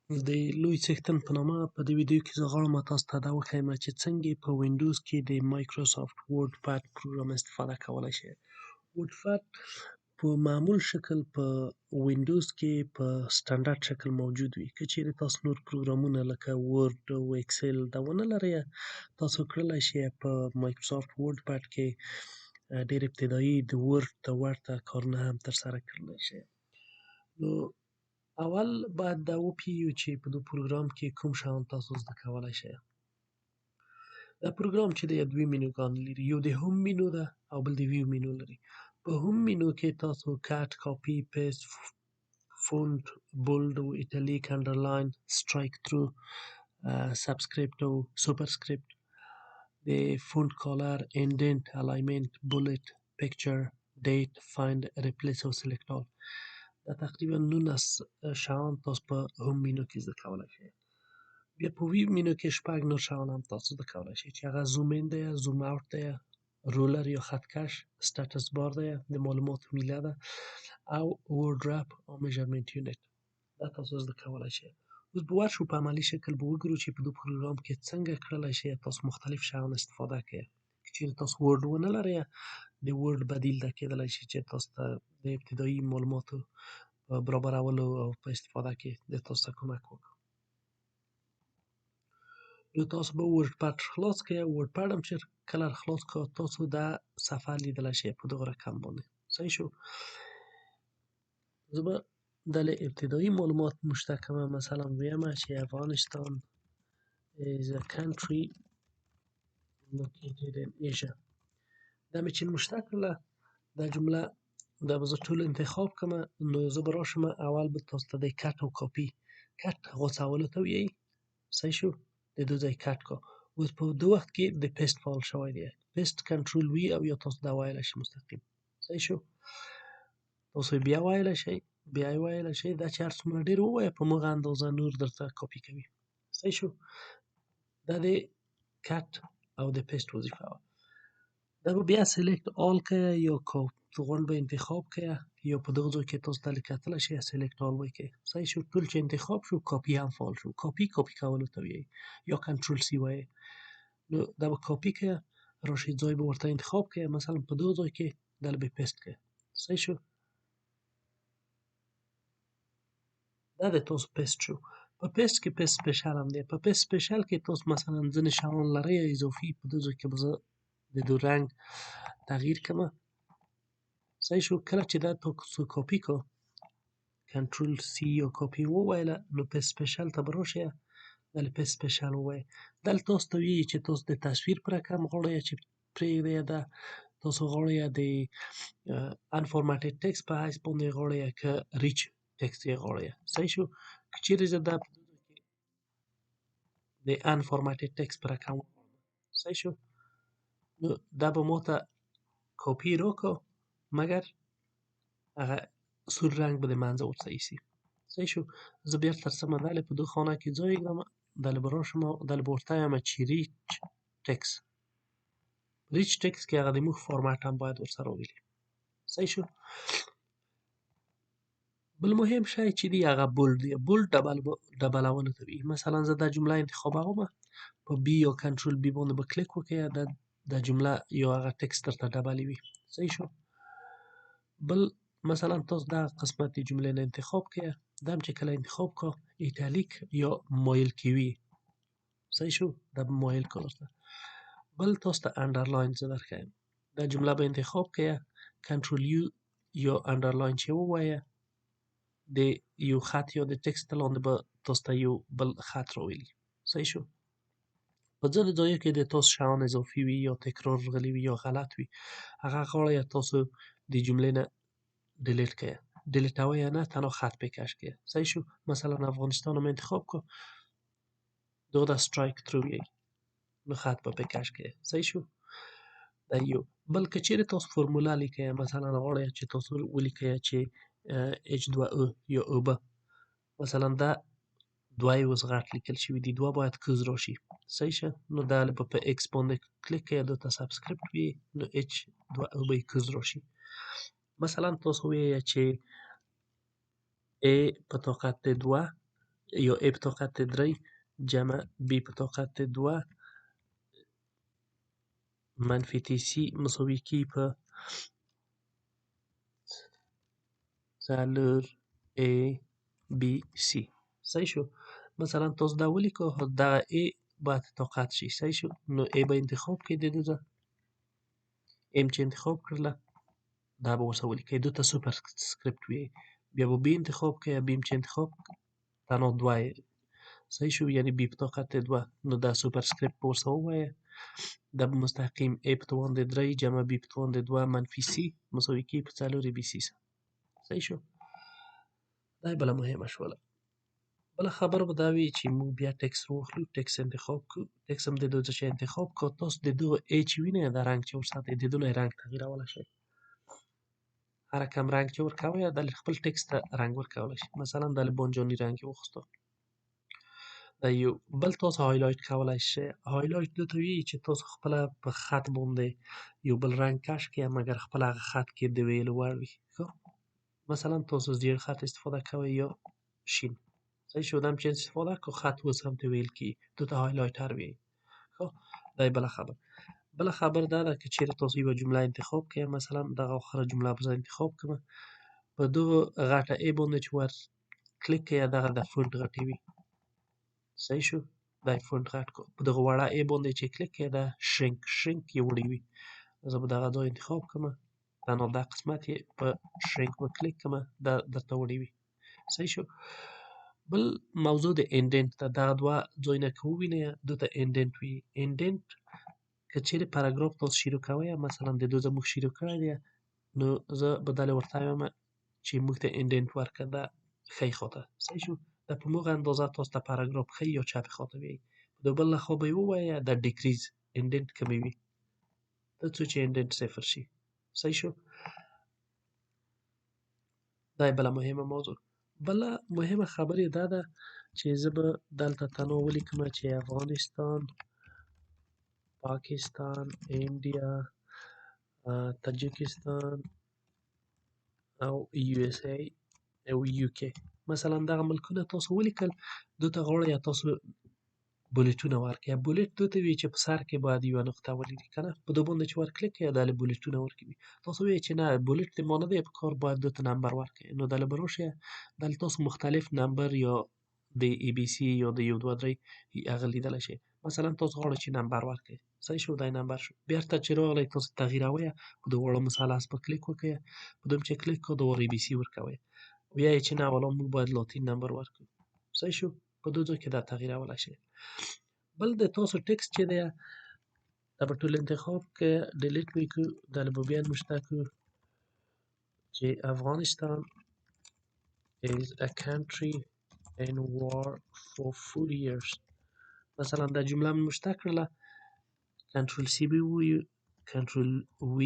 د لوی څښتن په نامه په دې ویډیو کې زه غواړم تاسو ته دا وښیم چې څنګه په وینډوز کې د مایکروسافت ورډ پاد پروګرام استفاده کولای شئ. ورډ پاد په معمول شکل په وینډوز کې په سټنډرډ شکل موجود وي. که چیرې تاسو نور پروګرامونه لکه ورډ او اکسل دا ونه لرئ، تاسو کولای شئ په مایکروسافت ورډ پاد کې ډېر ابتدایي د ورډ ته ورته کارونه هم ترسره کولای شئ. نو اول باید دا وپوهیږو چې په دې پروګرام کې کوم شیان تاسو زده کولای شئ. دا پروګرام چې دی دوه مینوګانې لري، یو د هوم مینو ده او بل د ویو مینو لري. په هوم مینو کې تاسو کټ، کاپي، پیسټ، فونټ، بولډ او ایټالیک، انډرلاین، سټرایک تھرو، سبسکرپټ او سوپرسکرپټ، د فونټ کالر، انډنټ، الاینمنت، بولټ، پکچر، ډیټ، فایند، ریپلیس او سلیکټ آل. دا تقریبا 19 شیان تاسو په هوم مینو کې زده کولای شئ. بیا په ویو مینو کې شپږ نور شیان هم تاسو زده کولای شئ چې هغه زوم ان دی، زوم اوټ دی، رولر یا خط کش، سټیټس بار دی، د معلوماتو میله ده او ورډ رپ او میجرمنټ یونټ. دا تاسو زده کولای شئ. اوس به ورشو په عملي شکل به وګورو چې په دې پروګرام کې څنګه کولای شئ تاسو مختلف شیان استفاده کړئ. که چیرې تاسو ورډ ونه لرئ، د ورډ بدیل دا کېدلی شي چې تاسو ته د ابتدایي معلوماتو په برابرولو او په استفاده کې د تاسو ته کمک وکړي. نو تاسو به ورډ پاد خلاص کړئ. ورډ پاد هم چې کله خلاص کړئ تاسو دا صفحه لیدلی شئ په دغه رقم باندې. صحیح شو. زه به دلې ابتدایي معلومات مشته کوم، مثلا ویمه چې افغانستان is a country located in Asia. دا مې چې مشته کړله دا جمله دا به زه ټول انتخاب کوم. نو زه به راشم اول به تاسو ته د کټ او کاپي، کټ غوڅولو ته وایي. صحیح شو. د دو ځای کټ کا. اوس په دو وخت کې د پیسټ فعال شوی دی. پیسټ کنټرول وی او یا تاسو دا وایلی شئ مستقیم. صحیح شو. تاسو بیا وایلی شئ، بیا یې وایلی شئ. دا چې هر څومره ډېر ووایه په همغه اندازه نور درته کاپي کوي. صحیح شو. دا د کټ او د پیسټ وظیفه وه. دا به بیا سلیکټ آل کړئ یا غونډ به انتخاب کړئ یا په دغه ځای کې تاسو دلې کتلی شئ سلیکټ آل به کړئ. صحیح شو. ټول چې انتخاب شو کاپي هم فعال شو. کاپي کولو ته وایي یا کنټرول سی وایي. نو دا به کاپي کړئ، راشئ ځای به ورته انتخاب کړئ، مثلا په دغه ځای کې دلې به پیسټ کړئ. صحیح شو. دا د تاسو پیسټ شو. په پیسټ کې پیسټ سپیشل هم دی. په پیسټ سپیشل کې تاسو مثلا ځینې شیان لرئ اضافي، په دغه ځای کې به زه د دو رنګ تغییر کړم. صحیح شو. کله چې دا تاسو کاپي کړه کنټرول سی یا کاپي وویله نو پیسټ سپیشل ته به راشئ، دلې پیسټ سپیشل ووایئ. دلته تاسو ته وایي چې تاسو د تصویر په رقم غواړئ چې پرېږدئ، ده تاسو غواړئ د انفارمټډ ټکسټ په حیث باندې غواړئ که ریچ ټکسټ یې غواړئ. صحیح شو. که چیرې زه دا د انفارمټډ ټکسټ په رقم صحیح شو. نو دا به ماته کاپي راکړه مګر هغه سور رنګ به د منځه ورڅخه ایسي. صحیح شو. زه بیا ترڅمه دلې په دې خانه کې ځای ږدم، دلې به راشم دلې به ورته ویم چې ریچ ټکسټ. ریچ ټکسټ کې هغه د موږ فارمټ هم باید ورسره وویلي. صحیح شو. بل مهم شی چې دی هغه بولډ دی. بولډ ډبلولو ته وایي. مثلا زه دا جمله انتخابوم، په بي یا کنټرول بي باندې به کلیک وکړئ، دا جمله یا هغه ټکسټ درته ډبلې وي. صحیح شو. بل مثلا تاسو دا قسمت د جملې نه انتخاب کړئ، دا هم چې کله انتخاب کړه ایټالیک یا مایل کوي. صحیح شو. دا به مایل کړه درته. بل تاسو ته انډرلاین زه درښیم. دا جمله به انتخاب کړئ، کنټرول یو یا انډرلاین چې ووایه د یو خط یا د ټکسټ لاندې به تاسو ته یو بل خط راولي. صحیح شو. په ځینو ځایو کې د تاسو شیان اضافي وي یا تکرار راغلي وي یا غلط وي، هغه غواړئ تاسو د جملې نه ډیلیټ کړئ. ډیلیټوئ یې نه، تنها خط پې کش کړئ. صحیح شو. مثلا افغانستان مې انتخاب کړ، دغه دا سټرایک تھرو وایي، نو خط به پې کش کړئ. صحیح شو. دا یو. بل که چیرې تاسو فرموله لیکئ، مثلا غواړئ چې تاسو ولیکئ چې H2O یا اوبه، مثلا دا دوه یې اوس غټ لیکل شوي دي، دوه باید کوز راشي. صحیح شه. نو دا به په ایکس باندې کلیک کړئ، دلته سبسکرپټ وي، نو H2O به یې کوز راشي. مثلا تاسو وایئ چې A په طاقت د 2 یا A په طاقت 3 جمع B په طاقت 2 منفی TC مساوي کی په 4 ABC صحیح شو. مثلا تاسو دا ولیکو دغه A باید طاقت شي صحیح شو. نو A به انتخاب کړئ د دوه M چې انتخاب کړله دا به ورسره ولیکئ دو ته سوپر سکرپټ وي. بیا به B انتخاب کړئ B چې انتخاب تنها 2 صحیح شو یعنی B په طاقت 2 نو دا سوپر سکرپټ به ورسره ووایه دا به مستقیم A په توان د 3 جمع B په توان د 2 منفي C مساوي کی په 4 ABC صحیح شو. دا بله مهمه شوله. بله خبره به دا وي چې موږ بیا ټکس واخلو ټکس انتخاب کړو ټکس هم د دوه څه انتخاب کړو تاسو د دغه A چې وینئ دا رنګ چې ورساتئ د دونه رنګ تغییرولی شئ هر کم رنګ چې ورکوئ د خپل ټکس ته رنګ ورکولی شئ مثلا د بانجاني رنګ یې واخیستو دا یو بل تاسو هایلایټ کولی شئ هایلایټ دې ته وایي چې تاسو خپله په خط باندې یو بل رنګ کشف کړئ مګر خپل هغه خط کې د ویلو وړ وي ښه مثلا تاسو زیړ خط استفاده کوئ یا شین صحیح شو دا هم چې استفاده کړو خط اوس هم ته ویل کیږي دو ته هایلایټر وایي ښه دا بله خبره. بله خبره دا ده که چیرې تاسو یوه جمله انتخاب کړئ مثلا دغه آخره جمله به زه انتخاب کړم په دغه غټه A باندې چې ور کلیک کړئ دغه د فونټ غټې وي صحیح شو دا یې فونټ غټ کړو په دغه وړه A باندې چې کلیک کړئ دا شرینک یې وړې وي زه به دغه ځای انتخاب کړم تنها دا قسمت یې په شرینک به کلیک کړم دا درته وړې وي صحیح شو. بل موضوع د انډنټ ده دغه دوه ځایونه که ووینئ دو ته انډنټ وایي انډنټ که چیرې پاراګراف تاسو شروع کوئ مثلا د دو زموږ شروع کړی دی نو زه به دلې ورته وایم چې موږ ته انډنټ ورکړه دا ښی خواته صحیح شو دا په موږ اندازه تاسو ته پاراګراف ښی یا چپې خواته وایي په د بل خوا به یې ووایه د ډیکریز انډنټ کموي تر څو چې انډنټ صفر شي صحیح شو. دا یې بله مهمه موضوع. بله مهمه خبره یې دا ده چې زه به دلته تنها ولیکم چې افغانستان پاکستان انډیا تاجکستان او USA او UK مثلا دغه ملکونه تاسو ولیکل دو ته غاړه یا تاسو بولټونه ورکړئ بولټ دو ته وایي چې په سر کې باید یوه نقطه ولیکئ که نه په دو باندې چې ور کلیک کړئ دا بولټونه ورکوي تاسو وایئ چې نه بولټ د ما نه دی په کار باید دو ته نمبر ورکړئ نو دلته به راشئ دلته تاسو مختلف نمبر یا د ABC یا د 1 2 3 هغه لیدلی شئ مثلا تاسو غواړئ چې نمبر ورکړئ صحیح شو دا نمبر شو بیرته چې راغلی تاسو تغییروئ په دواړه مثلث په کلیک وکړئ په دوم چې کلیک کړو دوباره ABC ورکوئ بیا یې چې نه والا موږ باید لاتین نمبر ورکړو صحیح شو په دو ځای کې دا تغییرولی شئ. بل د تاسو ټکسټ چې دی دا به ټول انتخاب که ډیلیټ به یې کړو دلته به بیا نوشته کړو چې افغانستان is a country in war for 4 years مثلا دا جمله مې نوشته کړله کنټرول C به ووایو کنټرول V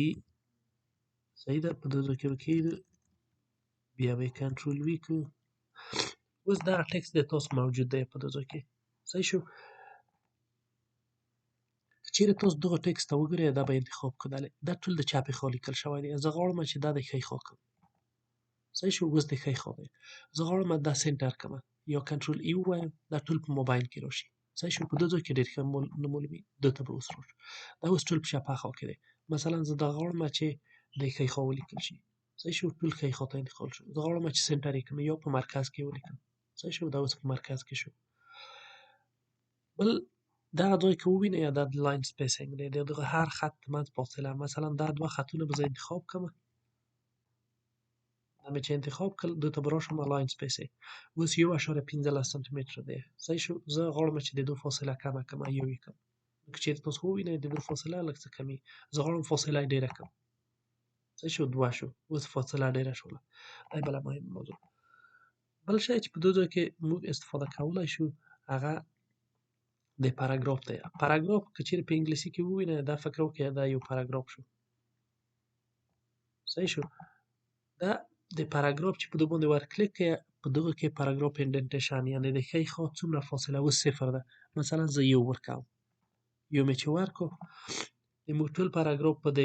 صحیح ده په دو ځای کې به کښېږدو بیا به یې کنټرول V کړو اوس دغه ټکسټ د تاسو موجود دی په دو ځای کې صحیح شو. چیرې تاسو دغه ټکسټ ته وګورئ دا به انتخاب کړو دا ټول د چپې خوا لیکل شوی دی زه غواړم چې دا د ښۍ خوا کړم صحیح شو اوس د ښۍ خوا دی زه غواړم دا سنټر کړم یا کنټرول E ووایم دا ټول په موبایل کې راشي صحیح شو په دو ځای کې ډېر ښه نه معلومېږي دو ته به اوس راشو دا اوس ټول په چپه خوا کې دی مثلا زه دا غواړم چې د ښۍ خوا ولیکل شي صحیح شو ټول ښۍ خوا ته انتقال شو زه غواړم چې سنټر یې کړم یا په مرکز کې ولیکم صحیح شو دا اوس په مرکز کې شو. بل دغه ځای که ووینئ دا د لاین سپیسینګ دی د دغه هر خط ترمنځ فاصله مثلا دا دوه خطونه به زه انتخاب کړم دا مې چې انتخاب کړل دو ته به راشم لاین سپیسینګ اوس 1.15 سانتي متره دی صحیح شو زه غواړم چې د دو فاصله کمه کړم یو یې کړم که چیرې تاسو ووینئ د دو فاصله لږ څه کمې زه غواړم فاصله یې ډېره کړم صحیح شو 2 شو اوس فاصله ډېره شوله دا یې بله مهمه موضوع. بل شی چې په دو ځای کې موږ استفاده کولی شو هغه د پاراګراف دی پاراګراف که چیرې په انګلیسي کې ووینئ دا فکر وکړئ دا یو پاراګراف شو صحیح شو دا د پاراګراف چې په دو باندې ور کلیک کړئ په دغه کې پاراګراف انډنټیشن یعنې د ښۍ خوا څومره فاصله اوس صفر ده مثلا زه یو ورکوم یو مې چې ورکړو د موږ ټول پاراګراف په د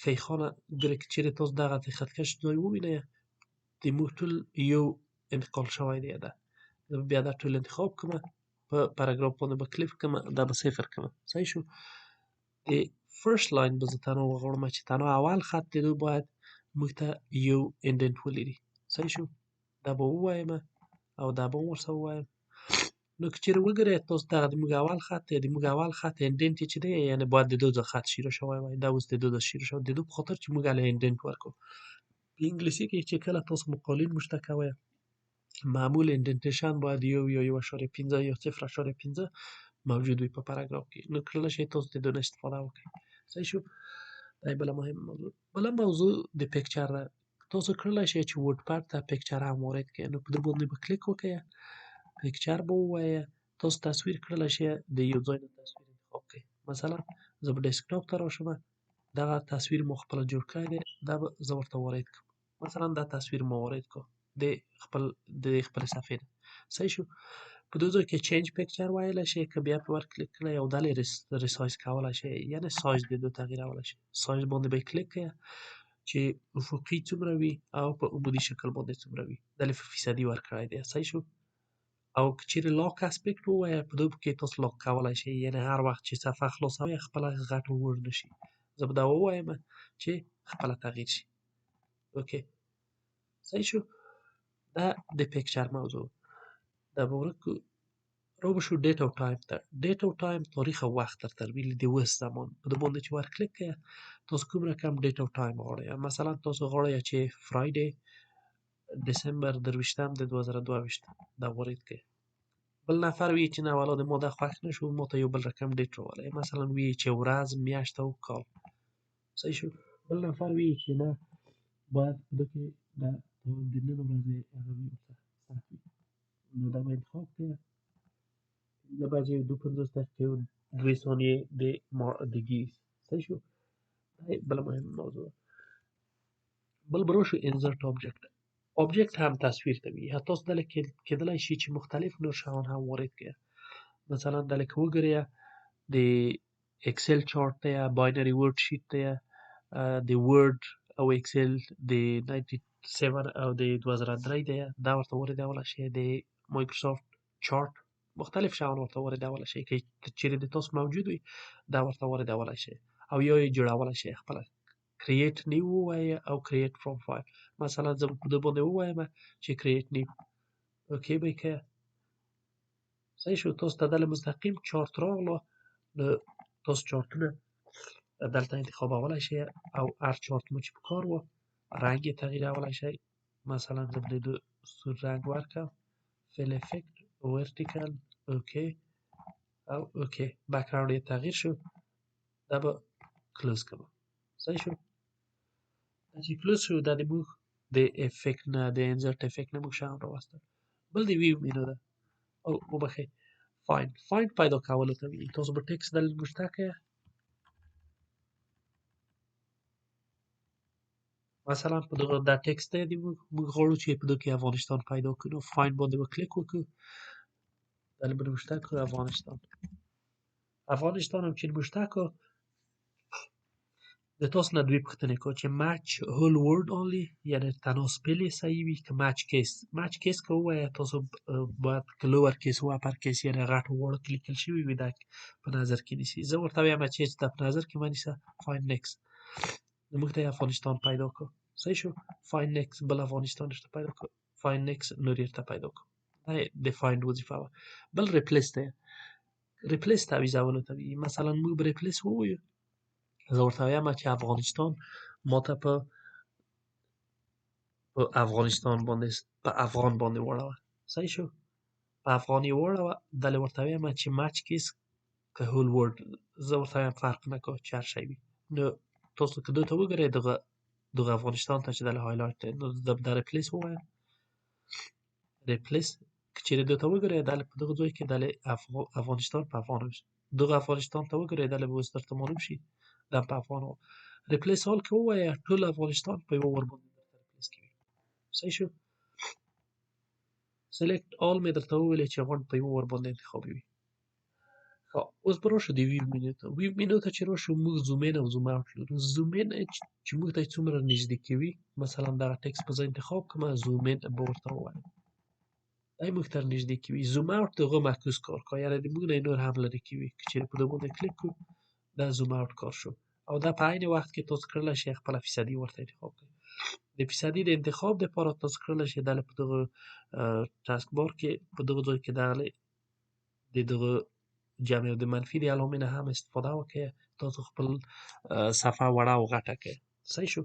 ښۍ خوا نه ګوره که چیرې تاسو دغه د خط کش ځای ووینئ د موږ ټول یو انتقال شوی دی ده زه بیا دا ټول انتخاب کوم، په پاراګراف باندې به کلیک کوم، دا به صفر کوم. صحیح شو. د فرست لاین به زه تنها وغواړم چې تنها اول خط د دوی باید موږ ته یو انډنټ ولري. صحیح شو. دا به ووایم او دا به ورسره ووایم. نو که چیرې وګورئ تاسو دغه د موږ اول خط دی، د موږ اول خط انډنټ چې دی یعنی باید د دوی ځای خط شیره شوی وای. دا اوس د دوی ځای شیره شوی د دوی په خاطر چې موږ هلته انډنټ ورکړو. په انګلیسي کې چې کله تاسو مقالین مشته کوئ معمول انډنټیشن باید 1.5 یا 0.5 موجود وي په پاراګراف کې. نو کله شي تاسو د دې استفاده وکړئ. صحیح شو. دا بله مهمه موضوع. بله موضوع د پیکچر ده. تاسو کولای شئ چې وورډ پد ته پیکچر هم وارد کړئ. نو په دې باندې به کلیک وکړئ، پیکچر به ووایه. تاسو تصویر کولای شئ د یو ځای نه تصویر انتخاب کړئ. مثلا زه به ډیسکټاپ ته راشم، دغه تصویر مو خپله جوړ کړی دی، دا به زه ورته وارد کړم. مثلا دا تصویر مو وارد کړ د خپل صفحې نه. صحیح شو. په دې ځای کې چینج پیکچر ویلی شئ، که بیا په ور کلیک کړئ او دلې ریسایز کولی شئ، یعنې سایز د دوی تغییرولی شئ. سایز باندې به کلیک کړئ چې افقي څومره وي او په عمودي شکل باندې څومره وي. دلې په فیصدي ورکړی دی. صحیح شو. او که چیرې لاک اسپیکټ ووایه په دوی کې تاسو لاک کولی شئ، یعنې هر وخت چې صفحه خلاصوئ خپله غټ ورډ نه شي. زه به دا ووایم چې خپله تغییر شي. اوکې. صحیح شو. دا د پیکچر موضوع. دا به ورک کړو. را به شو ډیټ او ټایم ته. ډیټ او ټایم تاریخ او وخت درته ویلي د اوس زمان. په دې باندې چې ور کلیک کړئ تاسو کوم رقم ډیټ او ټایم غواړئ. مثلا تاسو غواړئ چې فرایډې دسمبر 23 د 2022 دا وارد کړئ. بل نفر وی چې نه ولادت ما دا خوښ نشو، ما ته یو بل رقم ډیټ راولئ. مثلا وی چې ورځ، میاشت او کال. صحیح شو. بل نفر وی چې نه باید په دې کې دا د نن ورځې هغه وي ساعت وي. نو دا به انتخاب کړئ. 15 بجې 2:50 دقیقې او 2 ثانیې د ګیز. صحیح شو. دا بله مهمه موضوع ده. بل به راشو انزرټ آبجکټ. آبجکټ هم تصویر ته وي. تاسو دلته کېدلی شي چې مختلف نور شیان هم وارد کړئ. مثلا دلته که وګورئ د اکسل چارت دی، باینري ورډ شیټ دی، د ورډ او اکسل د 97 او د 2003 دی، دا ورته واردولی شئ. د مایکروسافت چارت مختلف شیان ورته واردولی شئ. که چیرې د تاسو موجود وي دا ورته واردولی شئ او یا یې جوړولی شئ خپله. کرییټ نیو ووایه او کرییټ فرام فایل. مثلا زه په دې باندې ووایم چې کرییټ نیو. اوکې به یې کړئ. صحیح شو. تاسو ته دلته مستقیم چارت راغله. نو تاسو چارتونه دلته انتخابولی شئ او هر چارت مو چې په کار و رنګ یې تغییرولی شئ. مثلا زه به د سور رنګ ورکړم. فیل افکت ورتیکل. اوکې او اوکې. بک‌ګراوند یې تغییر شو. دا به کلوز کوم. صحیح شو. دا چې کلوز شو دا د موږ د افکت نه د انزرټ افکت نه موږ شیان راوستل. بل د ویو مینو ده. او وبخښئ فایند پیدا کولو ته وایي. تاسو به ټکس دلته نوشته کړئ. مثلا په دغه دا ټکس دی موږ غواړو چې په دغه کې افغانستان پیدا کړو. فایند باندې به کلیک وکړو. دلته به نوشته کړو افغانستان. افغانستان هم چې نوشته کړو د تاسو نه دوې پوښتنې کوي چې مچ هول ورډ اونلی، یعنې تنها سپل یې صحیح وي، که مچ کیس که ووایه تاسو باید که لوور کیس و اپر کیس یعنې غټ واړه کې لیکل شوي وي دا په نظر کې نیسي. زه ورته وایم چې دا په نظر کې مه نیسه. فایند نیکس. موږ ته افغانستان پیدا کړو. صحیح شو. فایند نیکس بل افغانستان درته پیدا کړو. فایند نیکس نور یې درته پیدا کړو. دا د فایند وظیفه وه. بل ریپلیس دی. ریپلیس تعویضولو ته وایي. مثلا موږ به ریپلیس ووایو. زه ورته وایم چې افغانستان ماته په افغانستان باندې په افغان باندې واړوه. صحیح شو. په افغان یې واړوه. دلته ورته وایم چې مچ کیس که هول ورډ. زه ورته وایم فرق نه کوي چې هر شی وي. نو تاسو که دلته وګورئ دغه افغانستان ته چې دلته هایلایټ دی، نو زه به دا ریپلیس ووایم. ریپلیس که چیرې دلته وګورئ دلته په دغه ځای کې دلته افغانستان په افغان وشي. دغه افغانستان ته وګورئ دلته به اوس درته معلوم شي دا په افغان و. ریپلیس آل که ووایه ټول افغانستان په یوه ور باندې درته ریپلیس کوي. صحیح شو. سلیکټ آل مې درته وویلې چې غونډ په یوه ور باندې انتخابوي. اوس به راشو د ویو مینو ته. ویو مینو ته چې راشو موږ زوم ان او زوم اوټ لرو. زوم ان چې موږ ته څومره نږدې کوي، مثلا دغه ټکس به زه انتخاب کړم زوم ان به ورته ووایم. دا موږ ته نږدې کوي. زوم اوټ د هغه معکوس کار کوي، یعنې د موږ نه نور هم لرې کوي. که چېرې په دې باندې کلیک کړو دا زوم اوټ کار شو، او دا په عین وخت کې تاسو کړلی شئ خپله فیصدي ورته انتخاب کړئ. د فیصدي د انتخاب دپاره تاسو کړلی شئ دا په دغه ټاسک بار کې په دغه ځای کې دغه د دغه جمع او د منفي د علامې نه هم استفاده وکړئ. تاسو خپل صفحه وړه او غټه کړئ. صحیح شو.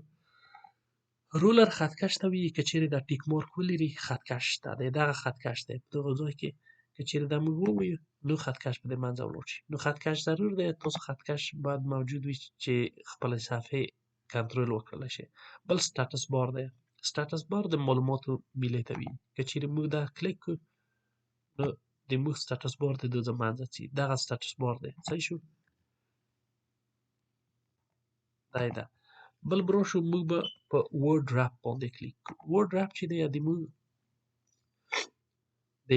رولر خطکش ته وایي. که چېرې دا ټیک مارک ولري خطکش ته دی، دغه خطکش دی. په دغه ځای کې که چېرې دا موږ ووایو نو خطکش به د منځه ولاړ شي. نو خطکش ضرور دی، تاسو خطکش باید موجود وي چې خپله صفحې کنترول وکړلی شئ. بل سټاټس بار دی. سټاټس بار د معلوماتو میلې ته وایي. که چېرې موږ دا کلیک کړو نو د موږ سټاټس بار د ده منځه ځي. دغه سټاټس بار دی. صحیح شو. دا یې ده. بل برو شو موږ به په ورډ رپ باندې کلیک کړو. ورډ رپ چې دی د موږ د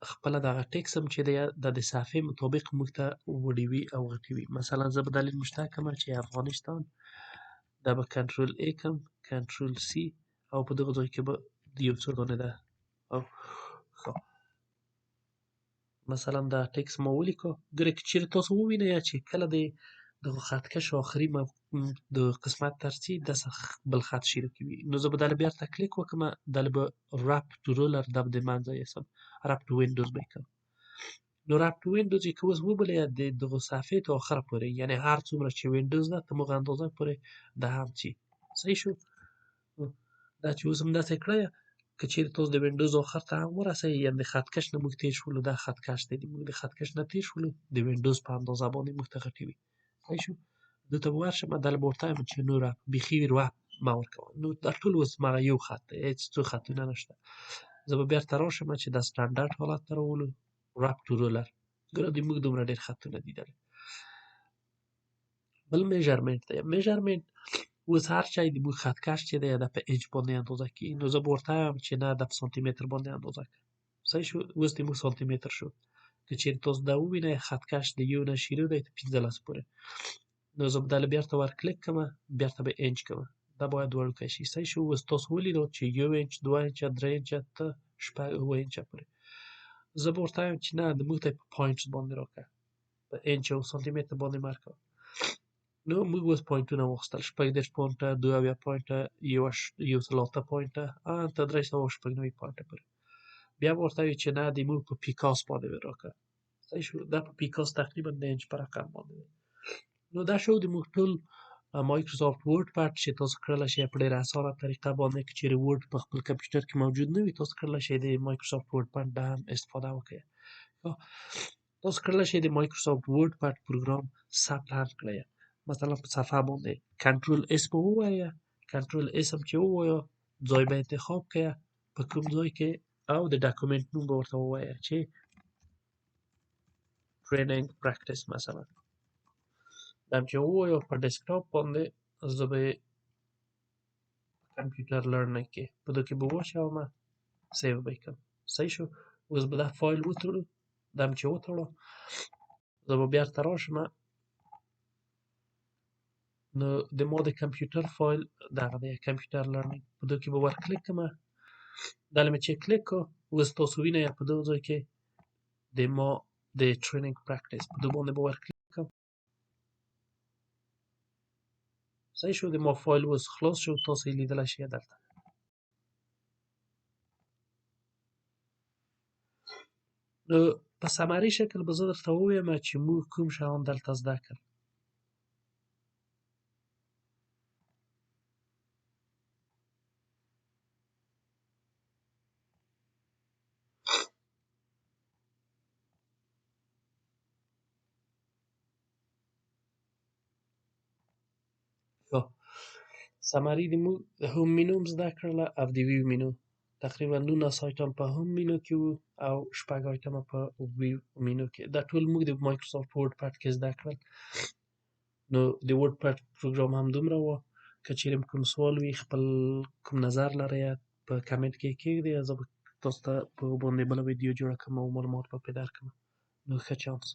خپله دغه ټکس هم چې دی دا د صفحې مطابق موږ ته وړوي او غټوي. مثلا زه به دلیل مشترک کړم چې افغانستان، دا به کنټرول ای کړم، کنټرول سی، او په دغه ځای کې به د یو څه دانې ده او ښه مثلا دا ټکس ما ولیکو. ګوره که چېرې تاسو ووینئ چې کله د دغه خطکش آخري د قسمت ترڅي داسې بل خط شروع کوي، نو زه به دله بیرته کلیک وکړم، دله به رپ ټو رولر دا به د منځه یوسم، رپ ټو وینډوز به یې کړم. نو رپ ټو وینډوز چې که اوس وبلئ د دغه صفحې تر آخره پورې، یعنې هر څومره چې وینډوز ده تر هغه اندازه پورې دا هم ځي. صحیح شو. دا چې اوس هم داسې کړی، که چېرې تاسو د وینډوز آخر ته هم ورسئ، یعنې د خطکش نه موږ تېر شولو، دا خطکش دی، موږ د خطکش نه تېر شولو، د وینډوز په اندازه باندې موږ ته غټوي. صحیح شو. دلته به ورشم، دله به ورته وایم چې نور بیخي رپ مه ورکوه. نو دا ټول اوس هماغه یو خط دی، هېڅ څو خطونه نشته. زه به بیرته راشم چې دا سټنډرډ حالت ته راولو، رپ ټو رولر. ګوره د موږ دومره ډېر خطونه دي دلې. بل میژرمنټ دی. میژرمنټ اوس هر شی د موږ خطکش چې دی دا په انچ باندې اندازه کړي. نو زه به ورته وایم چې نه دا په سانتي متر باندې اندازه کړه. صحیح شو. اوس د موږ سانتي متر شو. که چېرې تاسو دا ووینئ خطکش د یو نه شروع دی تر 15 پورې، نو زه به دله بیرته ور کلیک کړم، بیرته به انچ کړم. دا باید وړوکی شي. صحیح شو. اوس تاسو ولیدل چې 1 انچ، 2 انچه، 3 انچه، تر 6 انچه پورې. زه به ورته وایم چې نه د موږ ته یې په پاینټس باندې راکړه، په انچ او سانتي متر باندې مه راکوه. نو موږ اوس پوینټونه واخیستل، 36 پوینټه، 72 پوینټه، 108 پوینټه تر 396 پوینټه پورې. بیا به ورته وایو چې نه د موږ په پیکاس باندې راکړه. صحیح شو. دا په پیکاس تقریبا د انچ په رقم باندې دی. نو دا شو د موږ ټول مایکروسافټ ورډ پډ چې تاسو کړلی شئ په ډېره اسانه طریقه باندې. که چېرې ورډ په خپل کمپیوټر کې موجود نه وي، تاسو کړلی شئ د مایکروسافټ ورډ پډ نه هم استفاده وکړئ. تاسو کړلی شئ د مایکروسافټ ورډ پډ پروګرام ثبت هم کړئ. مثلا په صفحه باندې کنټرول اس به ووایه، کنټرول اس هم چې ووایه ځای به انتخاب کړئ په کوم ځای کې، او د ډاکومنټ نوم به ورته ووایه چې ټریننګ پریکټس. مثلا دا هم چې ووایه په ډیسکټاپ باندې، زه به یې کمپیوټر لرنینګ کې په دې کې به واچوم، سیو به یې کړم. صحیح شو. اوس به دا فایل وتړو. دا هم چې وتړو زه به بیرته راشم، نو د ما د کمپیوټر فایل دغه دی کمپیوټر لرنینګ، په دې کې به ور کلیک کړم. دله مې چې کلیک کړو اوس تاسو وینئ په دغه ځای کې د ما د ټریننګ پریکټس په دې باندې به ور کلیک کړم. صحیح شو. د ما فایل اوس خلاص شو، تاسو یې لیدلی شئ دلته. نو په سمري شکل به زه درته ووایم چې موږ کوم شیان دلته زده کړل. سمري د موږ د هوم مینو هم زده کړله او د ویو مینو. تقریبا 19 آیټم په هوم مینو کې وو او 6 آیټمه په ویو مینو کې. دا ټول موږ د مایکروسافټ ورډ پډ کې زده کړل. نو د ورډ پډ پروګرام هم دومره وه. که چېرې کوم سوال وي، خپل کوم نظر لرئ په کمنټ کې کېږدئ، زه به تاسو ته په هغه باندې بله ویډیو جوړه کړم او معلومات به پرې درکړم. نو ښه چانس.